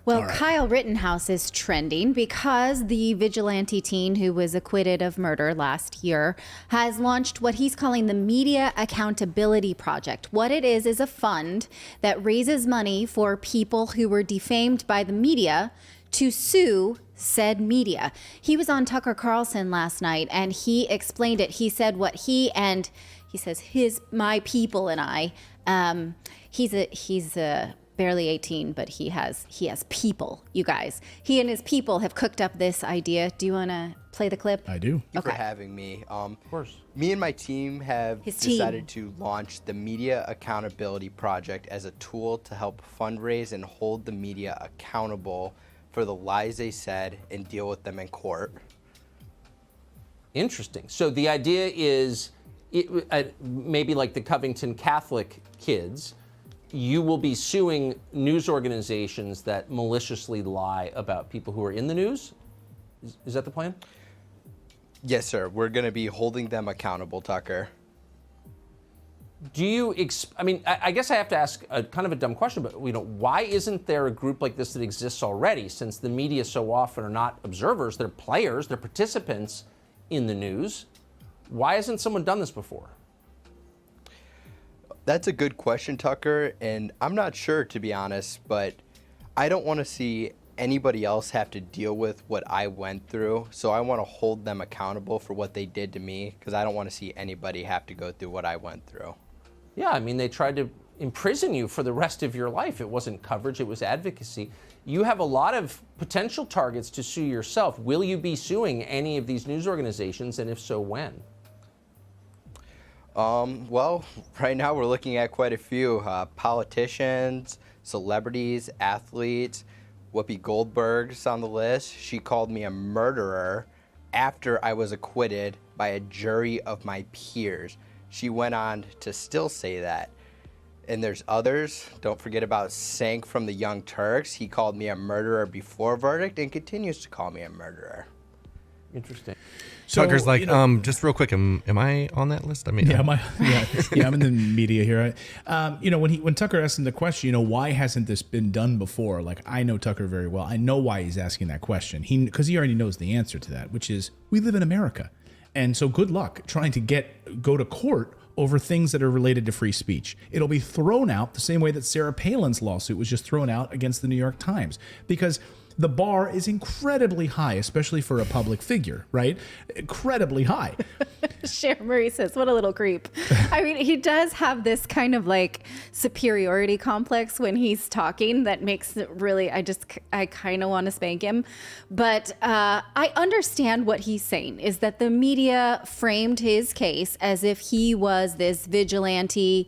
Well, Kyle Rittenhouse is trending because the vigilante teen who was acquitted of murder last year has launched what he's calling the Media Accountability Project. What it is a fund that raises money for people who were defamed by the media to sue said media. He was on Tucker Carlson last night and he explained it. He said what he says my people and I, he's barely 18, but he has people, you guys. He and his people have cooked up this idea. Do you want to play the clip? I do. Thank you for having me. Of course. Me and my team have decided to launch the Media Accountability Project as a tool to help fundraise and hold the media accountable for the lies they said and deal with them in court. Interesting. So the idea is maybe like the Covington Catholic kids, you will be suing news organizations that maliciously lie about people who are in the news? Is that the plan? Yes, sir. We're going to be holding them accountable, Tucker. Do you, I guess I have to ask a kind of a dumb question, but why isn't there a group like this that exists already, since the media so often are not observers, they're players, they're participants in the news? Why hasn't someone done this before? That's a good question, Tucker, and I'm not sure, to be honest, but I don't want to see anybody else have to deal with what I went through, so I want to hold them accountable for what they did to me, because I don't want to see anybody have to go through what I went through. Yeah, they tried to imprison you for the rest of your life. It wasn't coverage, it was advocacy. You have a lot of potential targets to sue yourself. Will you be suing any of these news organizations, and if so, when? Well, right now we're looking at quite a few politicians, celebrities, athletes. Whoopi Goldberg's on the list. She called me a murderer after I was acquitted by a jury of my peers. She went on to still say that. And there's others. Don't forget about Sank from the Young Turks. He called me a murderer before verdict and continues to call me a murderer. Interesting. So, Tucker's like, just real quick, am I on that list? I'm in the media here. When Tucker asked him the question, why hasn't this been done before? Like, I know Tucker very well. I know why he's asking that question. Because he already knows the answer to that, which is we live in America. And so good luck trying to go to court over things that are related to free speech. It'll be thrown out the same way that Sarah Palin's lawsuit was just thrown out against the New York Times, because the bar is incredibly high, especially for a public figure, right? Incredibly high. Cher Marie says, what a little creep. He does have this kind of like superiority complex when he's talking that makes it really, I kind of want to spank him. But I understand what he's saying is that the media framed his case as if he was this vigilante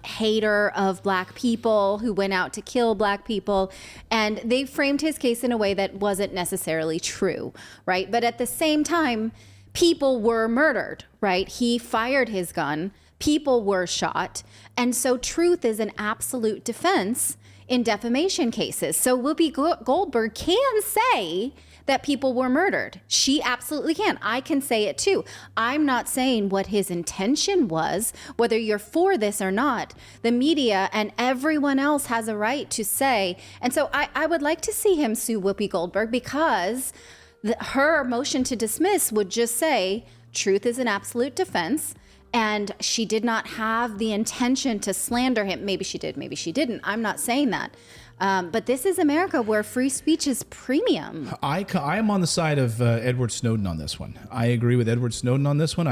hater of black people who went out to kill black people. And they framed his case in a way that wasn't necessarily true, right? But at the same time, people were murdered, right? He fired his gun, people were shot, and so truth is an absolute defense in defamation cases. So Whoopi Goldberg can say that people were murdered. She absolutely can. I can say it too. I'm not saying what his intention was, whether you're for this or not. The media and everyone else has a right to say. And so I would like to see him sue Whoopi Goldberg, because her motion to dismiss would just say truth is an absolute defense. And she did not have the intention to slander him. Maybe she did, maybe she didn't. I'm not saying that. But this is America where free speech is premium. I am on the side of Edward Snowden on this one. I agree with Edward Snowden on this one.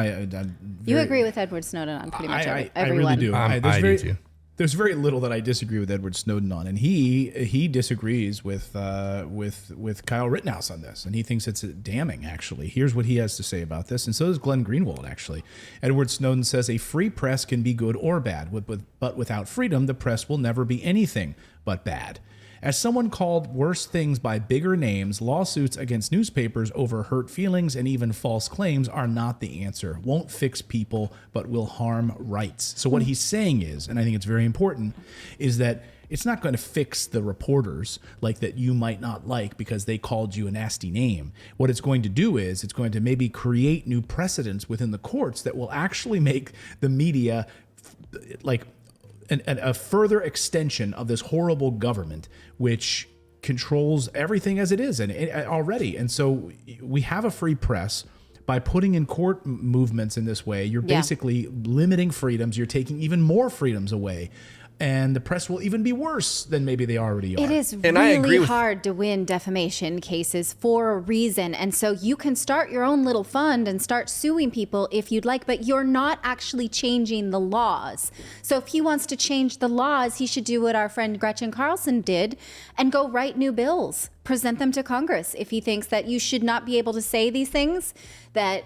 You agree with Edward Snowden on pretty much everyone. I really do. I do too. There's very little that I disagree with Edward Snowden on, and he disagrees with Kyle Rittenhouse on this, and he thinks it's damning. Actually, here's what he has to say about this, and so does Glenn Greenwald. Actually, Edward Snowden says a free press can be good or bad, but without freedom, the press will never be anything but bad. As someone called worse things by bigger names, lawsuits against newspapers over hurt feelings and even false claims are not the answer. Won't fix people, but will harm rights. So what he's saying is, and I think it's very important, is that it's not going to fix the reporters like that you might not like because they called you a nasty name. What it's going to do is it's going to maybe create new precedents within the courts that will actually make the media like a further extension of this horrible government, which controls everything as it is and already. And so we have a free press. By putting in court movements in this way, you're basically limiting freedoms. You're taking even more freedoms away. And the press will even be worse than maybe they already are. It is really hard to win defamation cases for a reason. And so you can start your own little fund and start suing people if you'd like, but you're not actually changing the laws. So if he wants to change the laws, he should do what our friend Gretchen Carlson did and go write new bills. Present them to Congress. If he thinks that you should not be able to say these things, that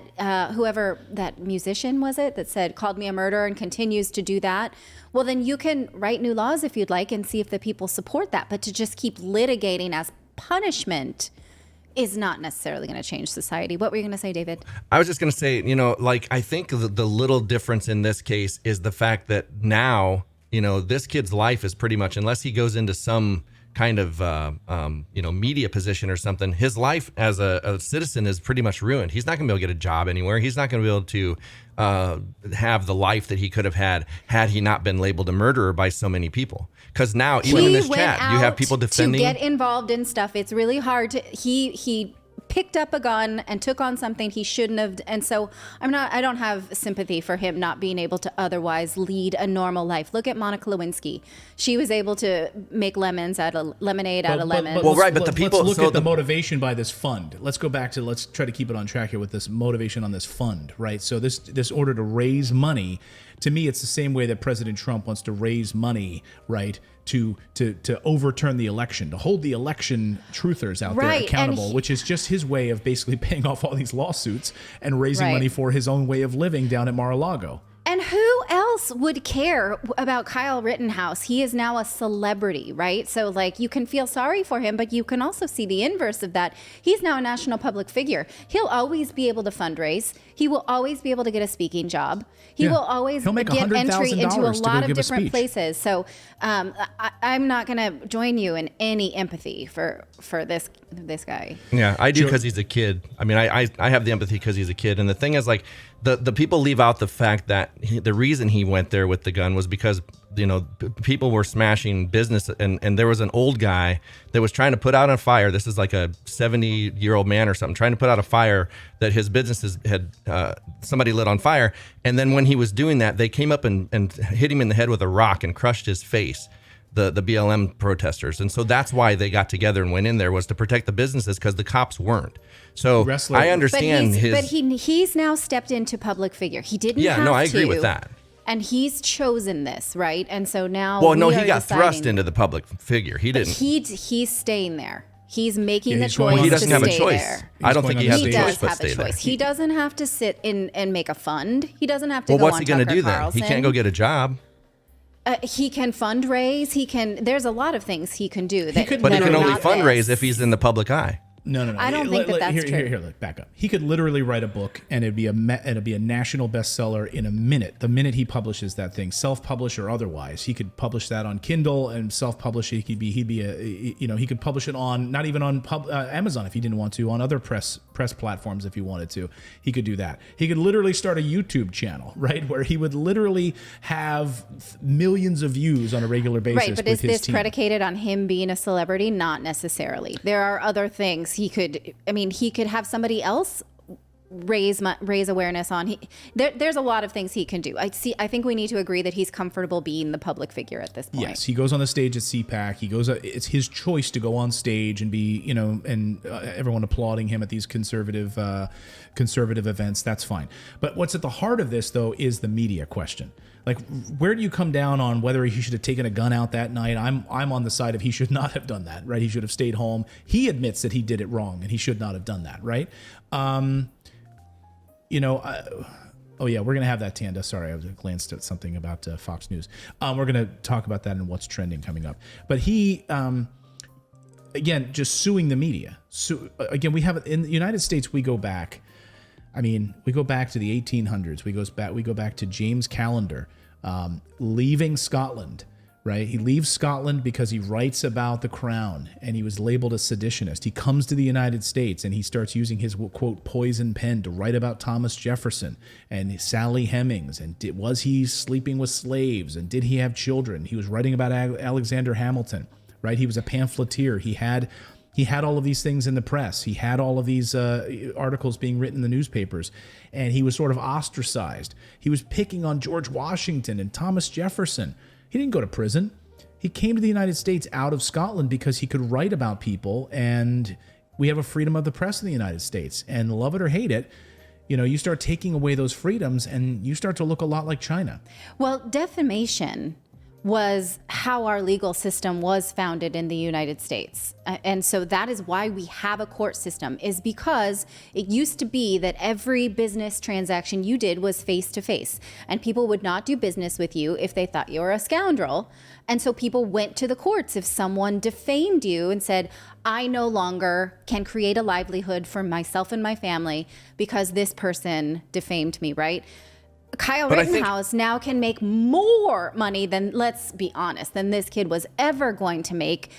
whoever that musician was it that said, called me a murderer and continues to do that, well, then you can write new laws if you'd like and see if the people support that. But to just keep litigating as punishment is not necessarily going to change society. What were you going to say, David? I was just going to say, I think the little difference in this case is the fact that now, this kid's life is pretty much, unless he goes into some kind of media position or something, his life as a citizen is pretty much ruined. He's not going to be able to get a job anywhere. He's not going to be able to have the life that he could have had he not been labeled a murderer by so many people. Because now, even in this chat, you have people defending. To get involved in stuff, it's really hard to. He picked up a gun and took on something he shouldn't have. And so I don't have sympathy for him not being able to otherwise lead a normal life. Look at Monica Lewinsky. She was able to make lemonade out of lemons. Let's look at the motivation by this fund. Let's try to keep it on track here with this motivation on this fund, right? So this order to raise money, to me, it's the same way that President Trump wants to raise money, right? To overturn the election, to hold the election truthers out there accountable, which is just his way of basically paying off all these lawsuits and raising money for his own way of living down at Mar-a-Lago. And who else would care about Kyle Rittenhouse? He is now a celebrity, right? So you can feel sorry for him, but you can also see the inverse of that. He's now a national public figure. He'll always be able to fundraise. He will always be able to get a speaking job. He will always get entry into a lot of different places. So I'm not going to join you in any empathy for this guy. Yeah, I do because he's a kid. I mean, I have the empathy because he's a kid. And the thing is, the people leave out the fact that the reason he went there with the gun was because people were smashing business, and there was an old guy that was trying to put out a fire. This is like a 70-year-old man or something trying to put out a fire that his businesses had somebody lit on fire. And then when he was doing that, they came up and hit him in the head with a rock and crushed his face. The BLM protesters. And so that's why they got together and went in there, was to protect the businesses, because the cops weren't. So I understand but he's now stepped into public figure. He didn't have to. Yeah, no, I agree with that. And he's chosen this, right? And so now he got thrust into the public figure. He didn't. He's staying there. He's making the choice. Well, he doesn't have a choice. There. I don't think he has a choice but stay there. He doesn't have to sit in and make a fund. He doesn't have to go on what's he going to do then? Carlson. He can't go get a job. He can fundraise. There's a lot of things he can do. But he can only fundraise if he's in the public eye. No. I don't think that's true. Here, back up. He could literally write a book, and it'd be a national bestseller in a minute. The minute he publishes that thing, self-publish or otherwise, he could publish that on Kindle and self-publish it. He could publish it on, not even on Amazon if he didn't want to, on other press platforms if he wanted to. He could do that. He could literally start a YouTube channel, right, where he would literally have millions of views on a regular basis. Right, but is this predicated on him being a celebrity? Not necessarily. There are other things. He could have somebody else raise awareness on. There's a lot of things he can do. I think we need to agree that he's comfortable being the public figure at this point. Yes, he goes on the stage at CPAC. It's his choice to go on stage and be, everyone applauding him at these conservative events. That's fine. But what's at the heart of this, though, is the media question. Where do you come down on whether he should have taken a gun out that night? I'm on the side of he should not have done that, right? He should have stayed home. He admits that he did it wrong and he should not have done that, right? We're going to have that, Tanda. Sorry, I glanced at something about Fox News. We're going to talk about that and what's trending coming up. But he, again, just suing the media. So again, we have in the United States, we go back to the 1800s. We go back to James Callender leaving Scotland, right? He leaves Scotland because he writes about the crown and he was labeled a seditionist. He comes to the United States and he starts using his, quote, poison pen to write about Thomas Jefferson and Sally Hemings. And was he sleeping with slaves? And did he have children? He was writing about Alexander Hamilton. right? He was a pamphleteer. He had all of these things in the press. He had all of these articles being written in the newspapers, and he was sort of ostracized. He was picking on George Washington and Thomas Jefferson. He didn't go to prison. He came to the United States out of Scotland because he could write about people, and we have a freedom of the press in the United States. And love it or hate it, you start taking away those freedoms and you start to look a lot like China. Well, defamation was how our legal system was founded in the United States. And so that is why we have a court system, is because it used to be that every business transaction you did was face to face, and people would not do business with you if they thought you were a scoundrel. And so people went to the courts if someone defamed you and said, I no longer can create a livelihood for myself and my family because this person defamed me, right? Kyle Rittenhouse now can make more money than, let's be honest, than this kid was ever going to make,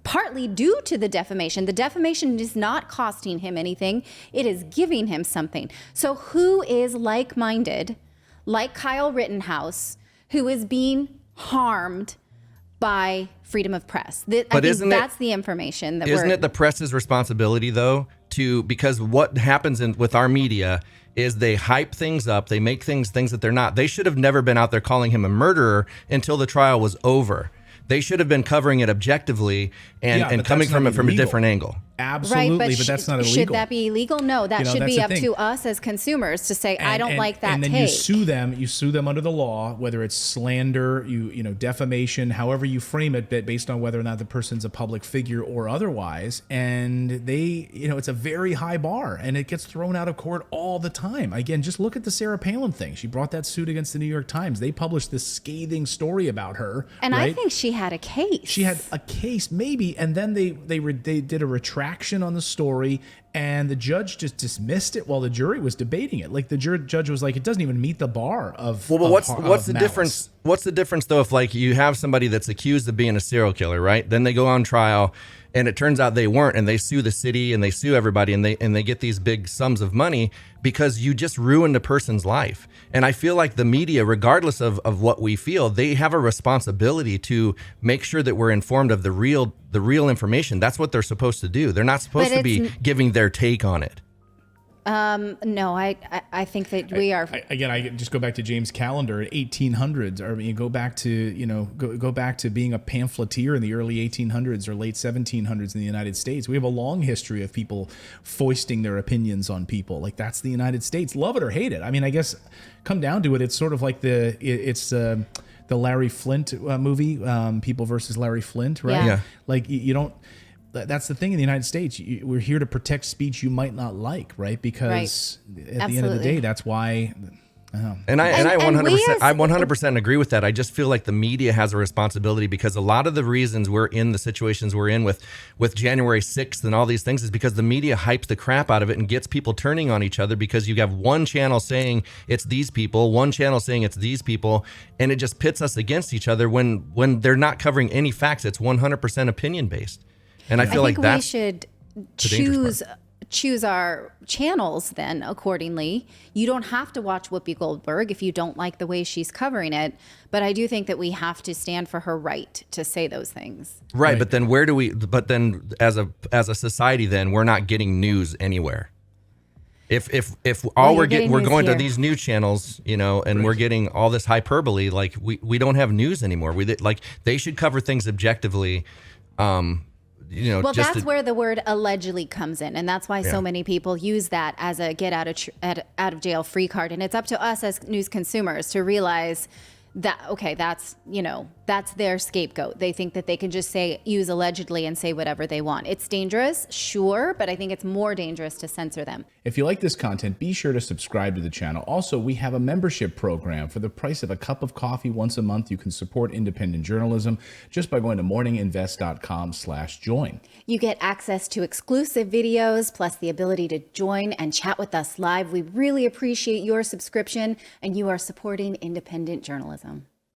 partly due to the defamation. The defamation is not costing him anything. It is giving him something. So who is like-minded, like Kyle Rittenhouse, who is being harmed by freedom of press? I think that's the information that isn't it the press's responsibility, though, because what happens with our media is they hype things up, they make things that they're not. They should have never been out there calling him a murderer until the trial was over. They should have been covering it objectively and coming from it from a different angle. Absolutely, right, but that's not illegal. Should that be illegal? No, that should be up to us as consumers to say, I don't like that take. And then you sue them under the law, whether it's slander, defamation, however you frame it, based on whether or not the person's a public figure or otherwise. And it's a very high bar, and it gets thrown out of court all the time. Again, just look at the Sarah Palin thing. She brought that suit against the New York Times. They published this scathing story about her. And right? I think she had a case. She had a case, maybe, and then they did a retraction on the story, and the judge just dismissed it while the jury was debating it. Like the judge was like, it doesn't even meet the bar of. Well, but what's the difference? What's the difference though if like you have somebody that's accused of being a serial killer, right? Then they go on trial, and it turns out they weren't, and they sue the city and they sue everybody, and they get these big sums of money because you just ruined a person's life. And I feel like the media, regardless of what we feel, they have a responsibility to make sure that we're informed of the real information. That's what they're supposed to do. They're not supposed to be giving their take on it. No, I think that we are. I just go back to James Callender, 1800s. Or go back to go back to being a pamphleteer in the early 1800s or late 1700s in the United States. We have a long history of people foisting their opinions on people. Like that's the United States. Love it or hate it. I mean, I guess come down to it, it's sort of like the Larry Flynt movie, People versus Larry Flynt, right? Yeah. Like you don't. That's the thing in the United States. We're here to protect speech you might not like, right? Because at the end of the day, that's why. And I 100% agree with that. I just feel like the media has a responsibility because a lot of the reasons we're in the situations we're in with January 6th and all these things is because the media hypes the crap out of it and gets people turning on each other because you have one channel saying it's these people, one channel saying it's these people, and it just pits us against each other when they're not covering any facts. It's 100% opinion based. And I feel like we should choose our channels then accordingly. You don't have to watch Whoopi Goldberg if you don't like the way she's covering it, but I do think that we have to stand for her right to say those things. Right, but then as a society then we're not getting news anywure. If we're going to these news channels, and we're getting all this hyperbole, like we don't have news anymore. They should cover things objectively. That's where the word allegedly comes in, and that's why so many people use that as a get out of jail free card. And it's up to us as news consumers to realize that that's their scapegoat. They think that they can just use allegedly and say whatever they want. It's dangerous, sure, but I think it's more dangerous to censor them. If you like this content, be sure to subscribe to the channel. Also, we have a membership program. For the price of a cup of coffee once a month, you can support independent journalism just by going to morninginvest.com/join. You get access to exclusive videos, plus the ability to join and chat with us live. We really appreciate your subscription, and you are supporting independent journalism.